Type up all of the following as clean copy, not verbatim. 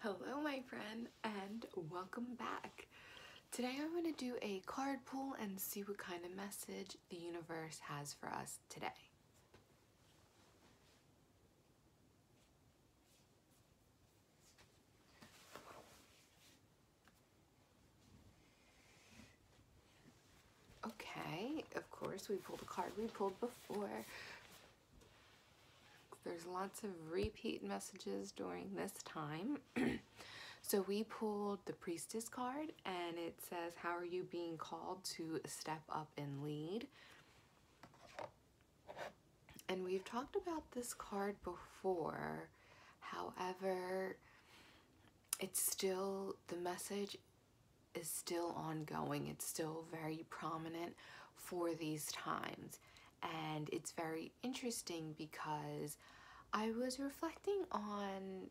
Hello, my friend, and welcome back. Today I'm going to do a card pull and see what kind of message the universe has for us today. Okay, of course, we pulled a card we pulled before. There's lots of repeat messages during this time. So we pulled the Priestess card, and it says, how are you being called to step up and lead? And we've talked about this card before. However, it's still, the message is still ongoing. It's still very prominent for these times. And it's very interesting because I was reflecting on,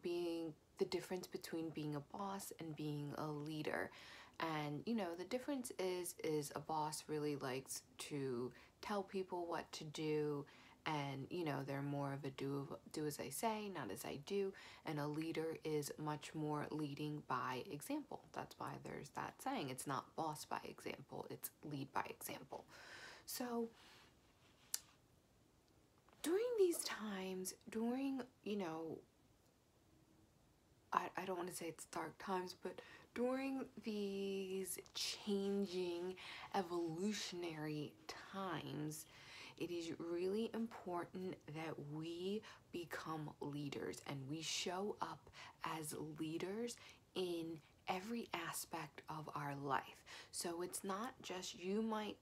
being the difference between being a boss and being a leader. And, the difference is a boss really likes to tell people what to do, and they're more of a do as I say, not as I do. And a leader is much more leading by example. That's why there's that saying, it's not boss by example, it's lead by example. So during these times, I don't want to say it's dark times, but during these changing evolutionary times, it is really important that we become leaders and we show up as leaders in every aspect of our life. So it's not just, you might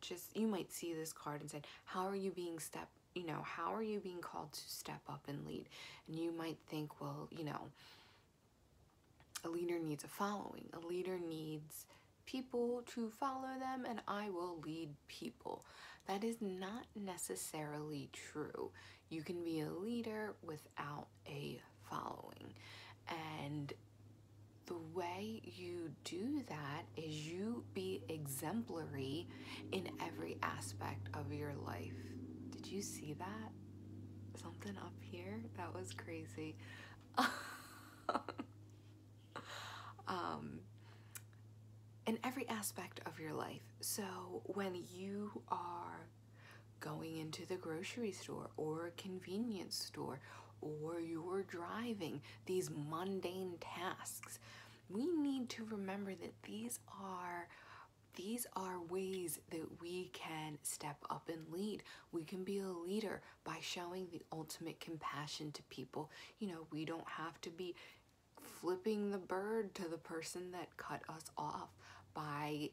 see this card and say, how are you being how are you being called to step up and lead? And you might think, well, a leader needs a following. A leader needs people to follow them, and I will lead people. That is not necessarily true. You can be a leader without a following. And the way you do that is you be exemplary in every aspect of your life. Did you see that? Something up here? That was crazy. In every aspect of your life. So when you are going into the grocery store or a convenience store, or you're driving, these mundane tasks, we need to remember that these are ways that we can step up and lead. We can be a leader by showing the ultimate compassion to people. We don't have to be flipping the bird to the person that cut us off, by,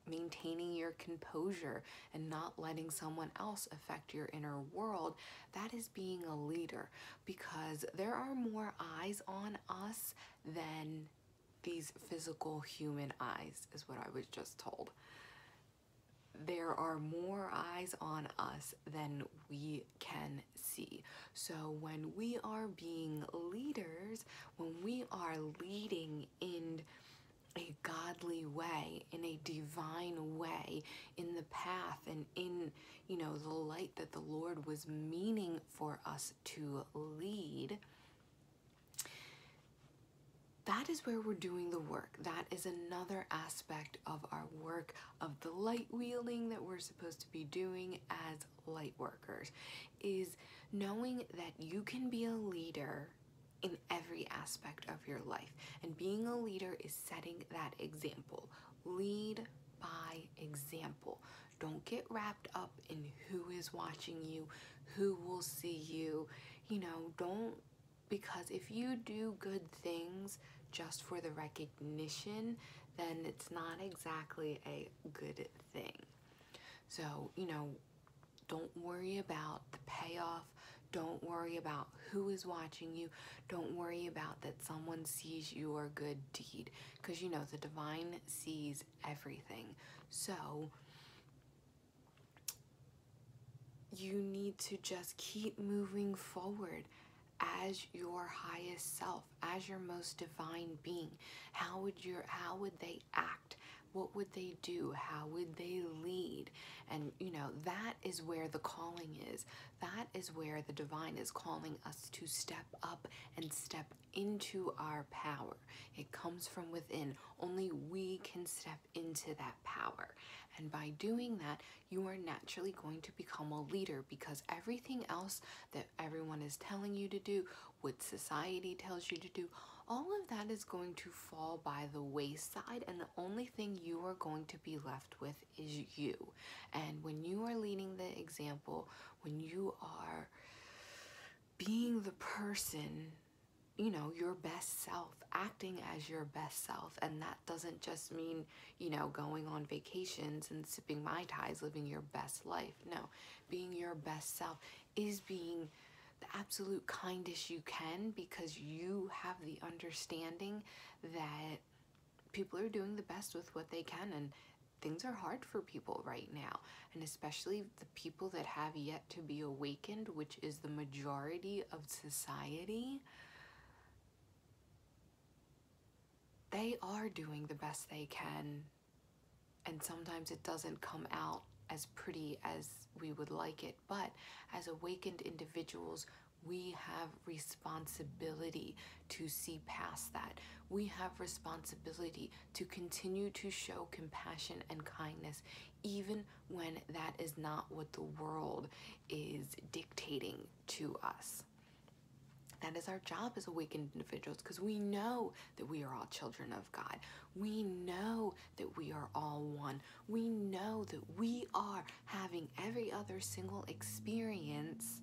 maintaining your composure and not letting someone else affect your inner world. That is being a leader, because there are more eyes on us than these physical human eyes, is what I was just told. There are more eyes on us than we can see. So when we are being leaders, when we are leading in a godly way, in a divine way, in the path and in, the light that the Lord was meaning for us to lead, that is where we're doing the work. That is another aspect of our work, of the light wielding that we're supposed to be doing as light workers, is knowing that you can be a leader in every aspect of your life. And being a leader is setting that example. Lead by example. Don't get wrapped up in who is watching you, who will see you. Don't, because if you do good things just for the recognition, then it's not exactly a good thing. So, don't worry about the payoff. Don't worry about who is watching you. Don't worry about that someone sees your good deed, because the divine sees everything. So you need to just keep moving forward as your highest self, as your most divine being. How would they act what would they do? How would they lead? And that is where the calling is. That is where the divine is calling us to step up and step into our power. It comes from within. Only we can step into that power. And by doing that, you are naturally going to become a leader, because everything else that everyone is telling you to do, what society tells you to do, all of that is going to fall by the wayside, and the only thing you are going to be left with is you. And when you are leading the example, when you are being the person, your best self, acting as your best self, and that doesn't just mean, going on vacations and sipping Mai Tais, living your best life. No, being your best self is being the absolute kindest you can, because you have the understanding that people are doing the best with what they can, and things are hard for people right now, and especially the people that have yet to be awakened, which is the majority of society. They are doing the best they can, and sometimes it doesn't come out as pretty as we would like it, but as awakened individuals, we have responsibility to see past that. We have responsibility to continue to show compassion and kindness, even when that is not what the world is dictating to us. That is our job as awakened individuals, because we know that we are all children of God. We know that we are all one. We know that we are having every other single experience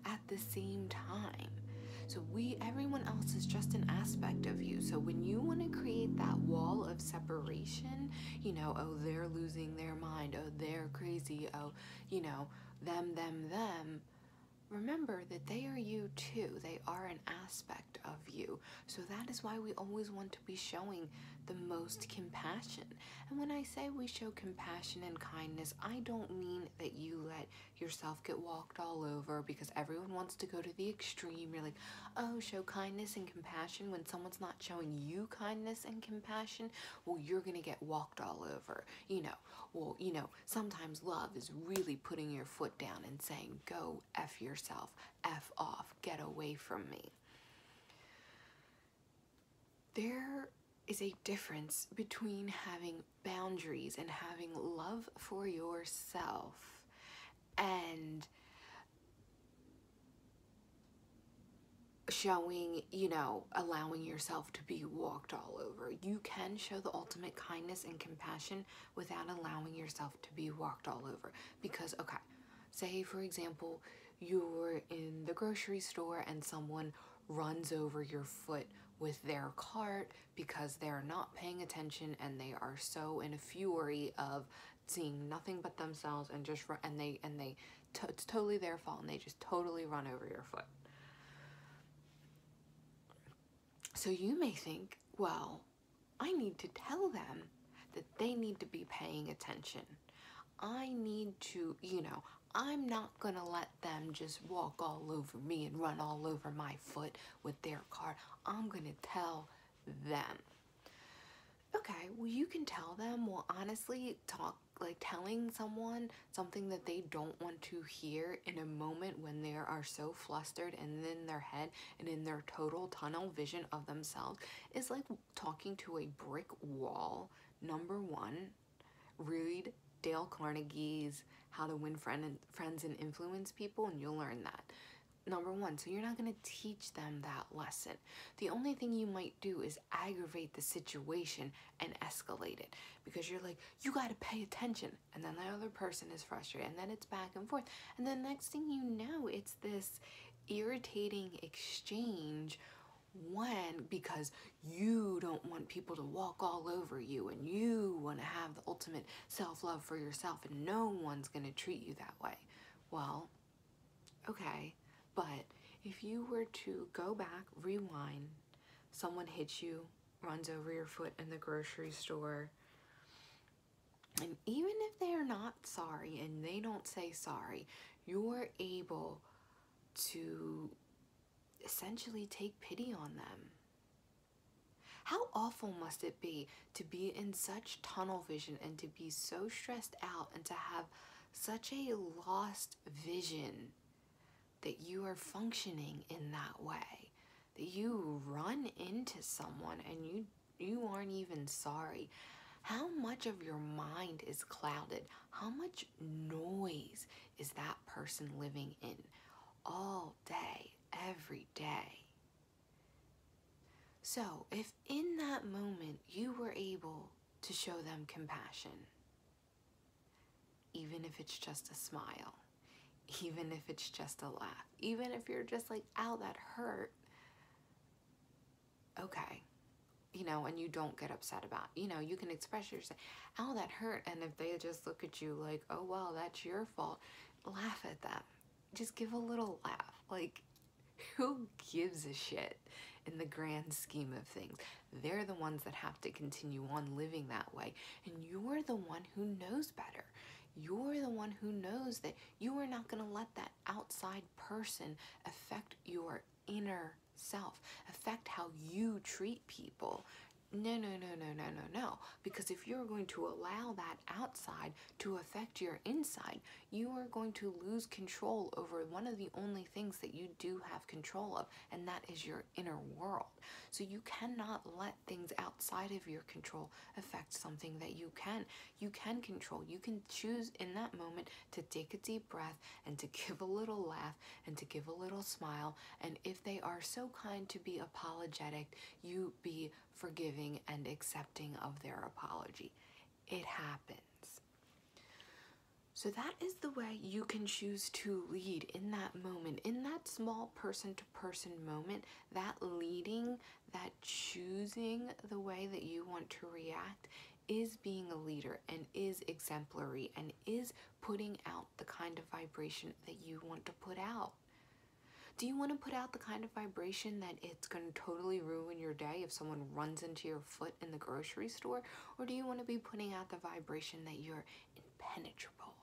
at the same time. So everyone else is just an aspect of you. So when you want to create that wall of separation, oh, they're losing their mind, oh, they're crazy, oh, them, remember that they are you too. They are an aspect of you. So that is why we always want to be showing the most compassion. And when I say we show compassion and kindness, I don't mean that you let yourself get walked all over, because everyone wants to go to the extreme. You're like, oh, show kindness and compassion when someone's not showing you kindness and compassion. Well, you're going to get walked all over. Sometimes love is really putting your foot down and saying, go F yourself, F off, get away from me. There is a difference between having boundaries and having love for yourself and showing, allowing yourself to be walked all over. You can show the ultimate kindness and compassion without allowing yourself to be walked all over. Because, okay, say for example, you're in the grocery store and someone runs over your foot with their cart because they're not paying attention, and they are so in a fury of seeing nothing but themselves, and it's totally their fault, and they just totally run over your foot. So you may think, well, I need to tell them that they need to be paying attention. I need to, I'm not gonna let them just walk all over me and run all over my foot with their car. I'm gonna tell them. Okay, well, you can tell them. Well, honestly, telling someone something that they don't want to hear in a moment when they are so flustered and in their head and in their total tunnel vision of themselves is like talking to a brick wall. Number one, read Dale Carnegie's How to Win Friends and Influence People, and you'll learn that. Number one, so you're not going to teach them that lesson. The only thing you might do is aggravate the situation and escalate it, because you're like, you got to pay attention, and then the other person is frustrated, and then it's back and forth, and then next thing you know, it's this irritating exchange because you don't want people to walk all over you, and you want to have the ultimate self-love for yourself, and no one's going to treat you that way. Well, okay. But if you were to go back, rewind, someone hits you, runs over your foot in the grocery store, and even if they're not sorry and they don't say sorry, you're able to essentially take pity on them. How awful must it be to be in such tunnel vision and to be so stressed out and to have such a lost vision that you are functioning in that way, that you run into someone and you aren't even sorry. How much of your mind is clouded? How much noise is that person living in all day, every day? So, if in that moment you were able to show them compassion, even if it's just a smile, even if it's just a laugh, even if you're just like, ow, that hurt, okay, and you don't get upset about, you can express yourself, ow, that hurt, and if they just look at you like, oh, well, that's your fault, laugh at them. Just give a little laugh. Like, who gives a shit in the grand scheme of things? They're the ones that have to continue on living that way, and you're the one who knows better. You're the one who knows that you are not going to let that outside person affect your inner self, affect how you treat people. No, no, no, no, no, no, no. Because if you're going to allow that outside to affect your inside, you are going to lose control over one of the only things that you do have control of, and that is your inner world. So you cannot let things outside of your control affect something that you can control. You can choose in that moment to take a deep breath and to give a little laugh and to give a little smile. And if they are so kind to be apologetic, you be forgiving and accepting of their apology. It happens. So that is the way you can choose to lead in that moment, in that small person-to-person moment. That leading, that choosing the way that you want to react is being a leader and is exemplary and is putting out the kind of vibration that you want to put out. Do you want to put out the kind of vibration that it's going to totally ruin your day if someone runs into your foot in the grocery store? Or do you want to be putting out the vibration that you're impenetrable?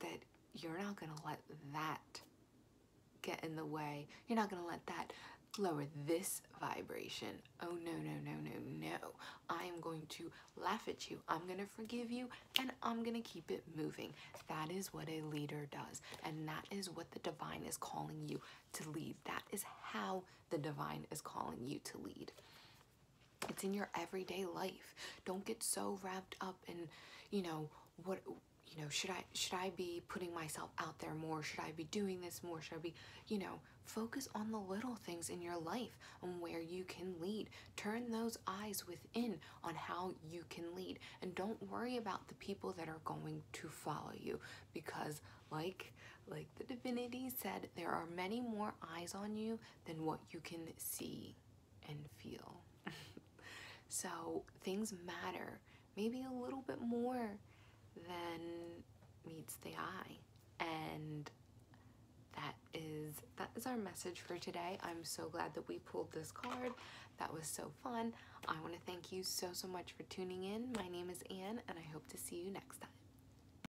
That you're not going to let that get in the way. You're not going to let that lower this vibration. Oh, no, no, no, no, no. I am going to laugh at you. I'm going to forgive you, and I'm going to keep it moving. That is what a leader does, and that is what the divine is calling you to lead. That is how the divine is calling you to lead. It's in your everyday life. Don't get so wrapped up in, should I be putting myself out there more? Should I be doing this more? Should I be, focus on the little things in your life, on where you can lead. Turn those eyes within on how you can lead. And don't worry about the people that are going to follow you, because like the divinity said, there are many more eyes on you than what you can see and feel. So things matter maybe a little bit more than meets the eye. And that is our message for today. I'm so glad that we pulled this card. That was so fun. I want to thank you so much for tuning in. My name is Anne, and I hope to see you next time.